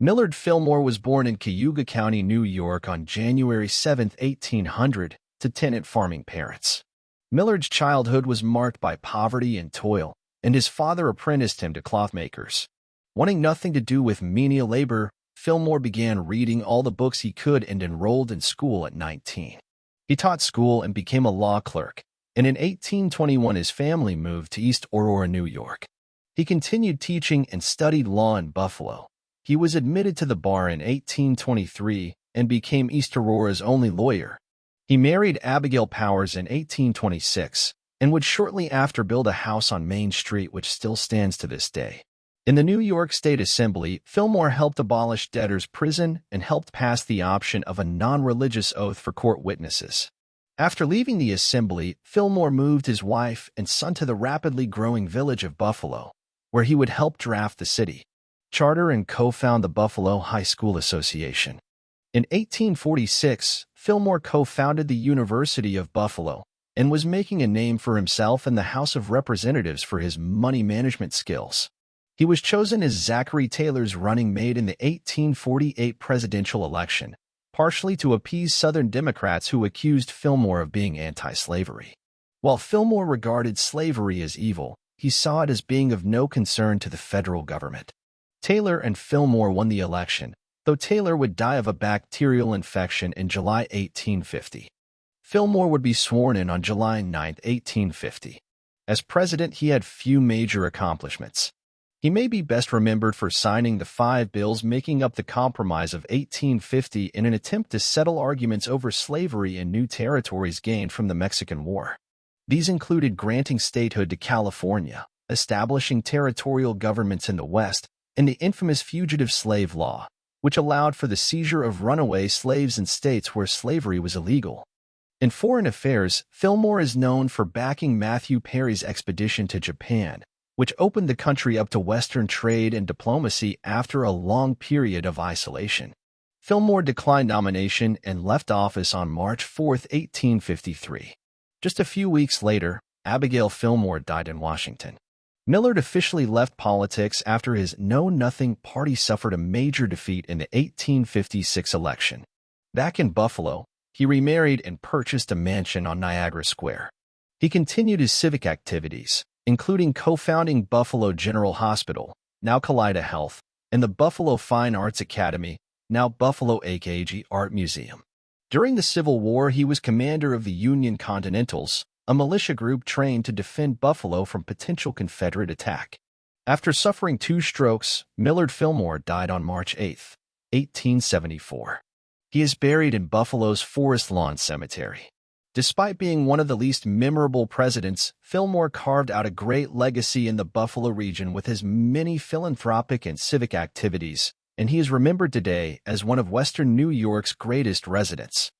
Millard Fillmore was born in Cayuga County, New York on January 7, 1800, to tenant farming parents. Millard's childhood was marked by poverty and toil, and his father apprenticed him to clothmakers. Wanting nothing to do with menial labor, Fillmore began reading all the books he could and enrolled in school at 19. He taught school and became a law clerk, and in 1821 his family moved to East Aurora, New York. He continued teaching and studied law in Buffalo. He was admitted to the bar in 1823 and became East Aurora's only lawyer. He married Abigail Powers in 1826 and would shortly after build a house on Main Street which still stands to this day. In the New York State Assembly, Fillmore helped abolish debtors' prison and helped pass the option of a non-religious oath for court witnesses. After leaving the Assembly, Fillmore moved his wife and son to the rapidly growing village of Buffalo, where he would help draft the city charter and co-found the Buffalo High School Association. In 1846, Fillmore co-founded the University of Buffalo and was making a name for himself in the House of Representatives for his money management skills. He was chosen as Zachary Taylor's running mate in the 1848 presidential election, partially to appease Southern Democrats who accused Fillmore of being anti-slavery. While Fillmore regarded slavery as evil, he saw it as being of no concern to the federal government. Taylor and Fillmore won the election, though Taylor would die of a bacterial infection in July 1850. Fillmore would be sworn in on July 9, 1850. As president, he had few major accomplishments. He may be best remembered for signing the 5 bills making up the Compromise of 1850 in an attempt to settle arguments over slavery in new territories gained from the Mexican War. These included granting statehood to California, establishing territorial governments in the West, and the infamous Fugitive Slave Law, which allowed for the seizure of runaway slaves in states where slavery was illegal. In foreign affairs, Fillmore is known for backing Matthew Perry's expedition to Japan, which opened the country up to Western trade and diplomacy after a long period of isolation. Fillmore declined nomination and left office on March 4, 1853. Just a few weeks later, Abigail Fillmore died in Washington. Millard officially left politics after his Know-Nothing Party suffered a major defeat in the 1856 election. Back in Buffalo, he remarried and purchased a mansion on Niagara Square. He continued his civic activities, including co-founding Buffalo General Hospital, now Kaleida Health, and the Buffalo Fine Arts Academy, now Buffalo AKG Art Museum. During the Civil War, he was commander of the Union Continentals, a militia group trained to defend Buffalo from potential Confederate attack. After suffering 2 strokes, Millard Fillmore died on March 8, 1874. He is buried in Buffalo's Forest Lawn Cemetery. Despite being one of the least memorable presidents, Fillmore carved out a great legacy in the Buffalo region with his many philanthropic and civic activities, and he is remembered today as one of Western New York's greatest residents.